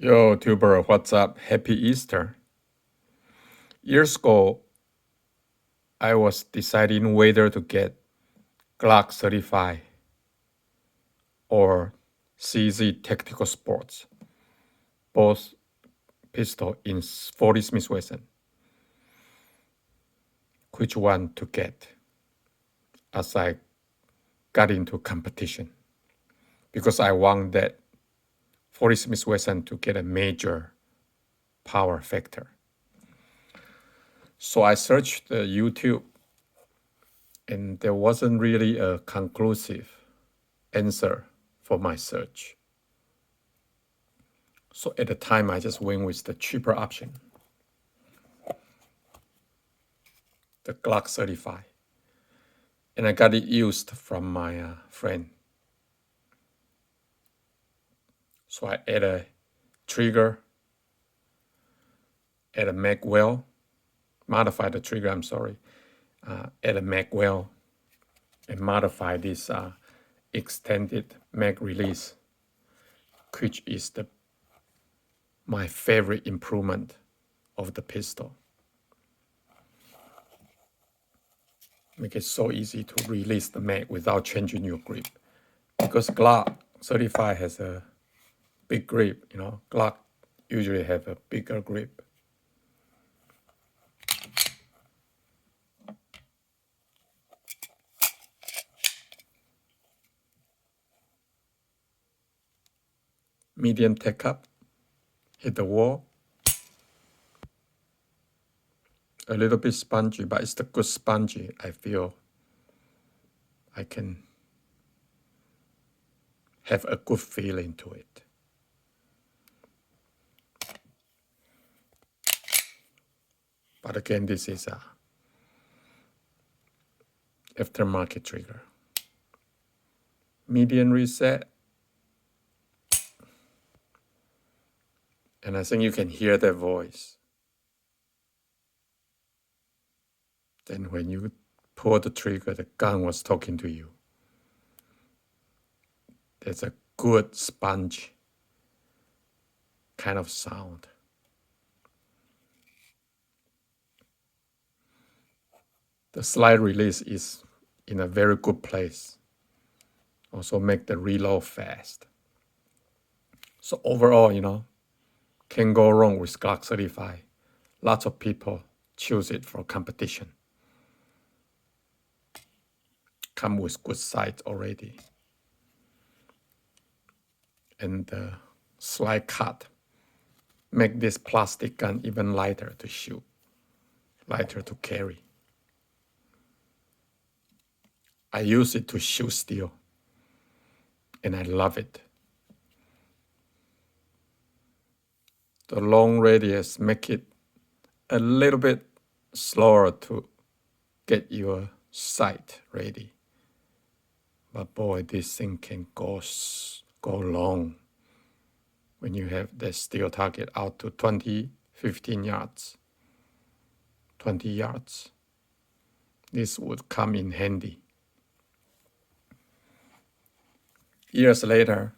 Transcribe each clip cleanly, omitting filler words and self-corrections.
Yo, tuber, what's up? Happy Easter. Years ago, I was deciding whether to get Glock 35 or CZ Tactical Sports, both pistol in 40 Smith Wesson. Which one to get as I got into competition? Because I want that 40 Smith Wesson to get a major power factor. So I searched the YouTube and there wasn't really a conclusive answer for my search. So at the time, I just went with the cheaper option, the Glock 35. And I got it used from my friend. So I add a trigger, add a mag well, modify the trigger, add a mag well, and modify this extended mag release, which is my favorite improvement of the pistol. Make it so easy to release the mag without changing your grip. Because Glock 35 has a big grip, Glock usually have a bigger grip. Medium take up, hit the wall. A little bit spongy, but it's the good spongy. I feel I can have a good feeling to it. But again, this is a aftermarket trigger. Medium reset. And I think you can hear that voice. Then when you pull the trigger, the gun was talking to you. There's a good sponge kind of sound. The slide release is in a very good place. Also make the reload fast. So overall, can't go wrong with Glock 35. Lots of people choose it for competition. Come with good sight already. And the slide cut make this plastic gun even lighter to shoot, lighter to carry. I use it to shoot steel, and I love it. The long radius make it a little bit slower to get your sight ready. But boy, this thing can go long when you have the steel target out to 15 yards, 20 yards. This would come in handy. Years later,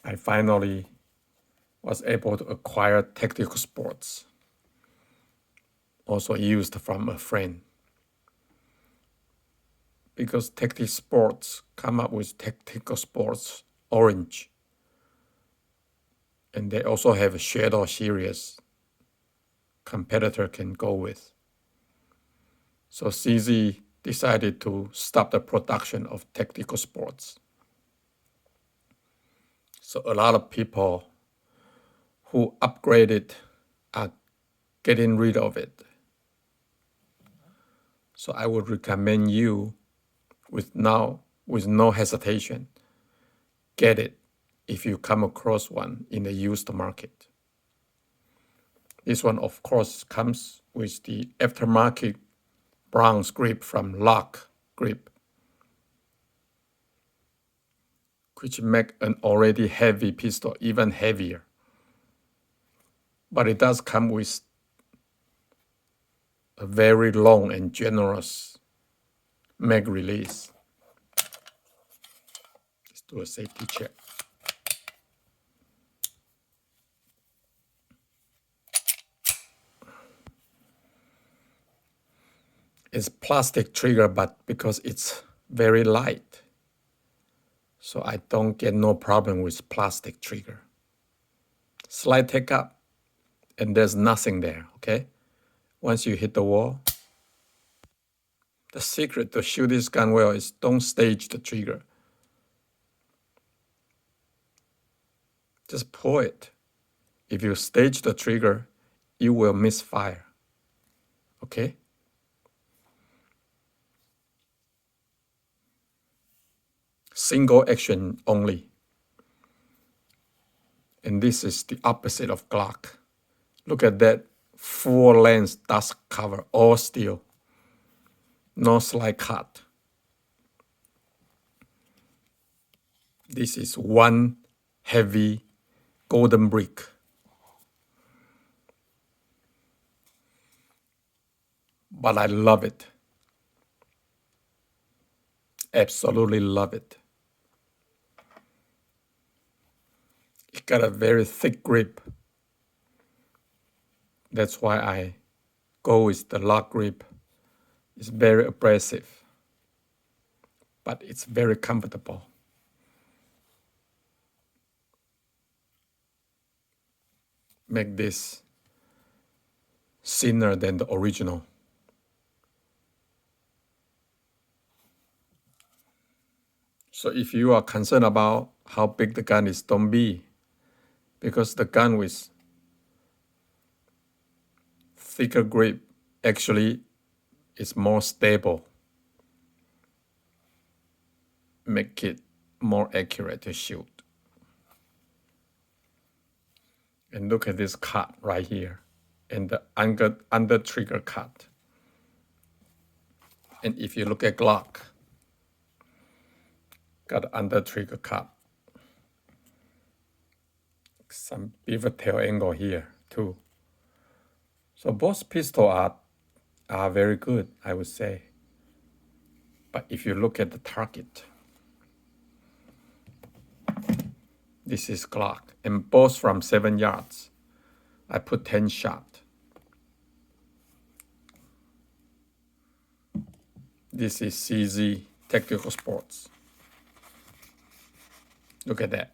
I finally was able to acquire Tactical Sports, also used from a friend. Because Tactical Sports come up with Tactical Sports Orange. And they also have a Shadow series competitor can go with. So CZ decided to stop the production of Tactical Sports. So a lot of people who upgraded are getting rid of it. So I would recommend you with no hesitation, get it if you come across one in the used market. This one, of course, comes with the aftermarket bronze grip from Glock grip, which make an already heavy pistol even heavier. But it does come with a very long and generous mag release. Let's do a safety check. It's plastic trigger, but because it's very light, so I don't get no problem with plastic trigger. Slight hiccup, and there's nothing there, okay? Once you hit the wall, the secret to shoot this gun well is don't stage the trigger. Just pull it. If you stage the trigger, you will misfire, okay? Single action only. And this is the opposite of Glock. Look at that full length dust cover, all steel. No slide cut. This is one heavy golden brick. But I love it. Absolutely love it. It got a very thick grip. That's why I go with the lock grip. It's very abrasive, but it's very comfortable. Make this thinner than the original. So if you are concerned about how big the gun is, don't be, because the gun with thicker grip actually is more stable. Make it more accurate to shoot. And look at this cut right here, and the under trigger cut. And if you look at Glock, got under trigger cut. Some beaver tail angle here too. So both pistols are very good, I would say. But if you look at the target, this is Glock, and both from 7 yards. I put 10 shot. This is CZ Tactical Sports. Look at that.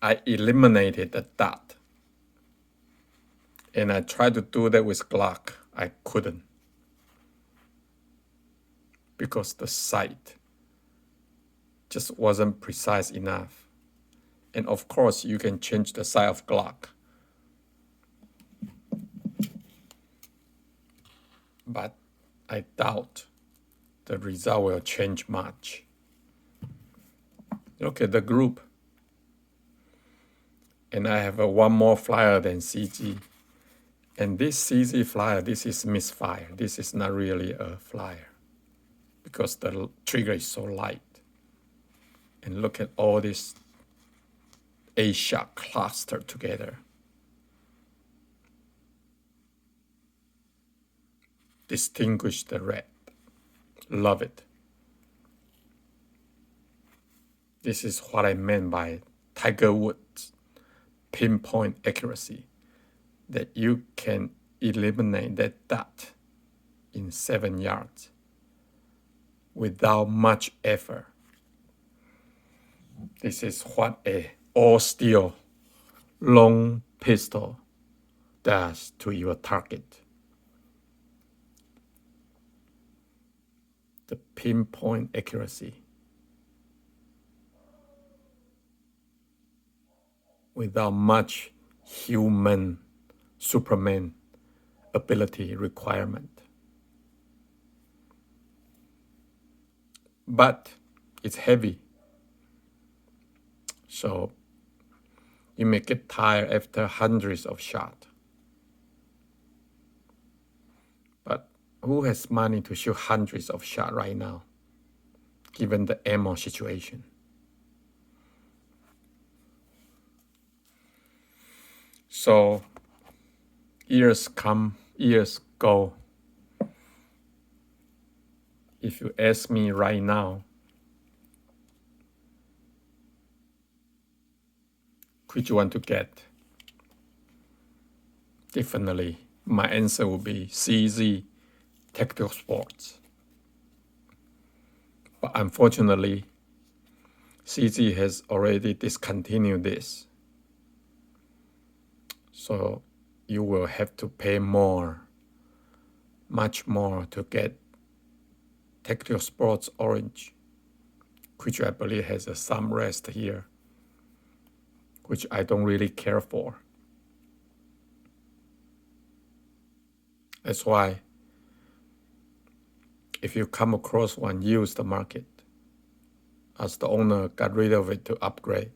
I eliminated the dot. And I tried to do that with Glock. I couldn't. Because the sight just wasn't precise enough. And of course, you can change the sight of Glock. But I doubt the result will change much. Look at the group. And I have one more flyer than CG. And this CZ flyer, this is misfire. This is not really a flyer because the trigger is so light. And look at all this A-shot clustered together. Distinguish the red. Love it. This is what I meant by Tiger Woods pinpoint accuracy, that you can eliminate that dot in 7 yards without much effort. This is what a all steel long pistol does to your target. The pinpoint accuracy without much human Superman ability requirement. But it's heavy. So you may get tired after hundreds of shots. But who has money to shoot hundreds of shots right now, given the ammo situation? So years come, years go. If you ask me right now, which you want to get? Definitely my answer would be CZ, Tactical Sports. But unfortunately, CZ has already discontinued this. So you will have to pay more, much more to get Tactical Sports Orange, which I believe has a thumb rest here, which I don't really care for. That's why if you come across one, use the market. As the owner got rid of it to upgrade,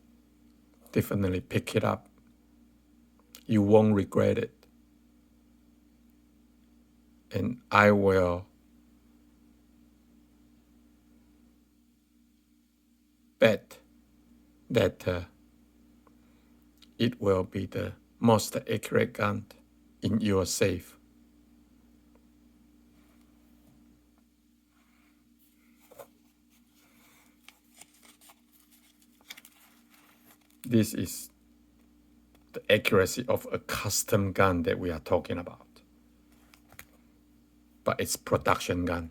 definitely pick it up. You won't regret it. And I will bet that it will be the most accurate gun in your safe. This is the accuracy of a custom gun that we are talking about. But it's production gun.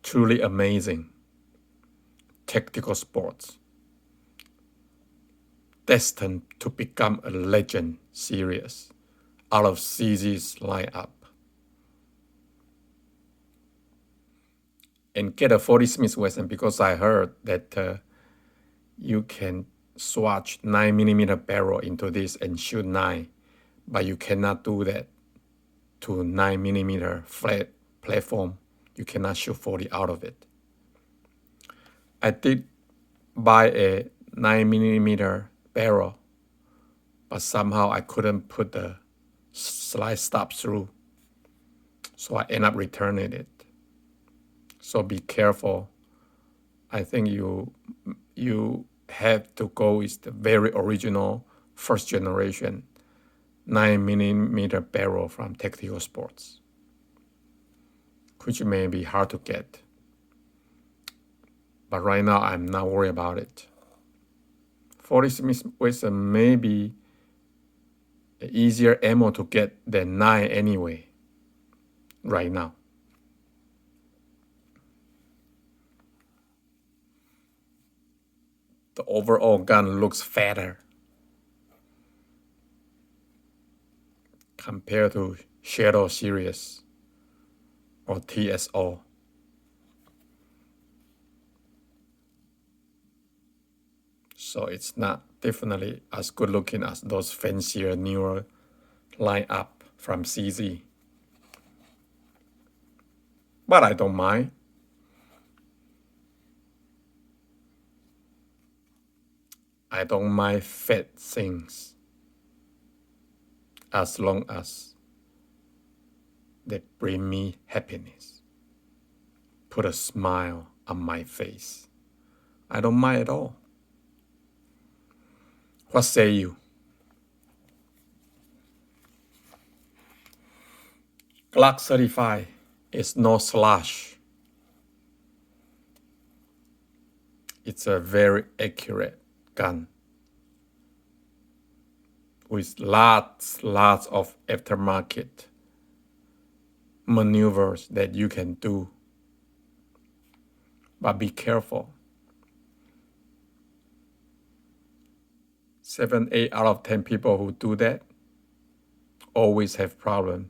Truly amazing. Tactical Sports. Destined to become a legend series out of CZ's lineup. And get a 40 Smith Wesson because I heard that you can swatch 9mm barrel into this and shoot 9, but you cannot do that to 9mm flat platform. You cannot shoot 40 out of it. I did buy a 9mm barrel, but somehow I couldn't put the slide stop through, so I end up returning it. So be careful. I think you have to go with the very original first generation 9mm barrel from Tactical Sports, which may be hard to get. But right now, I'm not worried about it. 40 Smith Wesson may be easier ammo to get than 9 anyway, right now. The overall gun looks fatter compared to Shadow Series or TSO. So it's not definitely as good looking as those fancier, newer lineup from CZ. But I don't mind. I don't mind fat things as long as they bring me happiness, put a smile on my face. I don't mind at all. What say you? Glock 35 is no slash. It's a very accurate gun with lots of aftermarket maneuvers that you can do. But be careful. 7, 8 out of 10 people who do that always have problem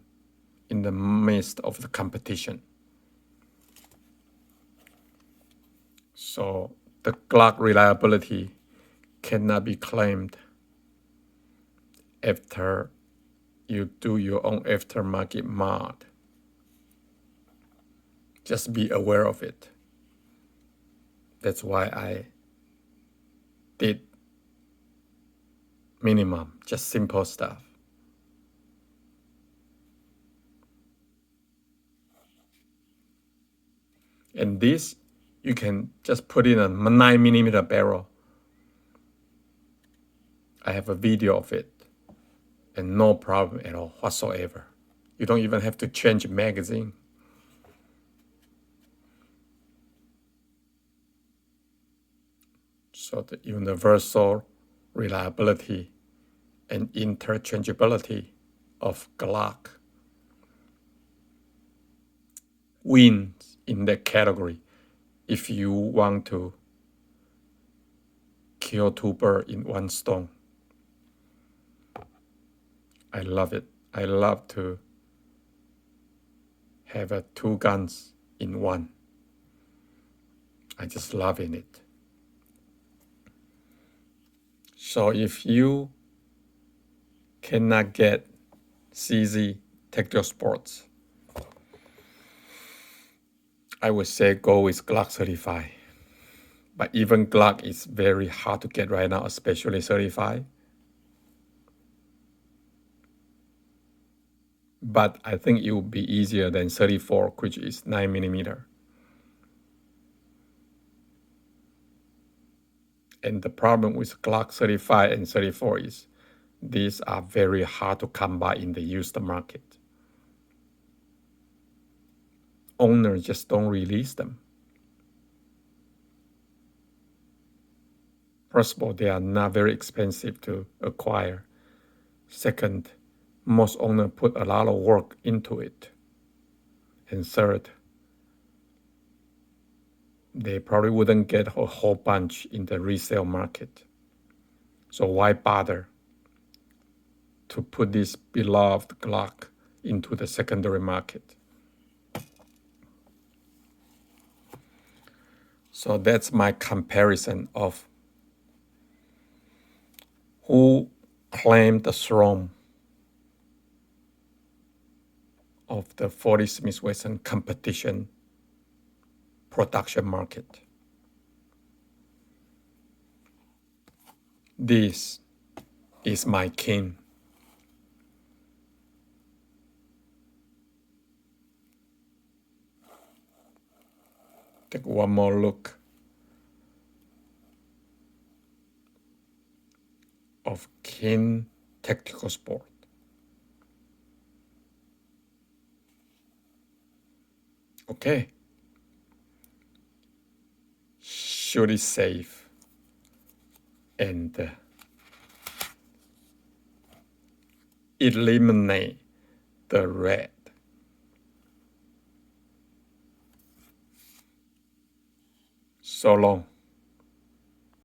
in the midst of the competition. So the Glock reliability cannot be claimed after you do your own aftermarket mod. Just be aware of it. That's why I did minimum, just simple stuff. And this, you can just put in a 9mm barrel. I have a video of it, and no problem at all whatsoever. You don't even have to change magazine. So the universal reliability and interchangeability of Glock wins in that category if you want to kill two birds in one stone. I love it. I love to have two guns in one. I just love it. So if you cannot get CZ tactical sports, I would say go with Glock 35. But even Glock is very hard to get right now, especially 35. But I think it will be easier than 34, which is 9mm. And the problem with Glock 35 and 34 is these are very hard to come by in the used market. Owners just don't release them. First of all, they are not very expensive to acquire. Second, most owners put a lot of work into it. And third, they probably wouldn't get a whole bunch in the resale market. So why bother to put this beloved Glock into the secondary market? So that's my comparison of who claimed the throne of the 40 Smith Wesson competition production market. This is my king. Take one more look of King Tactical Sport. Okay. Shoot it safe and eliminate the red. So long.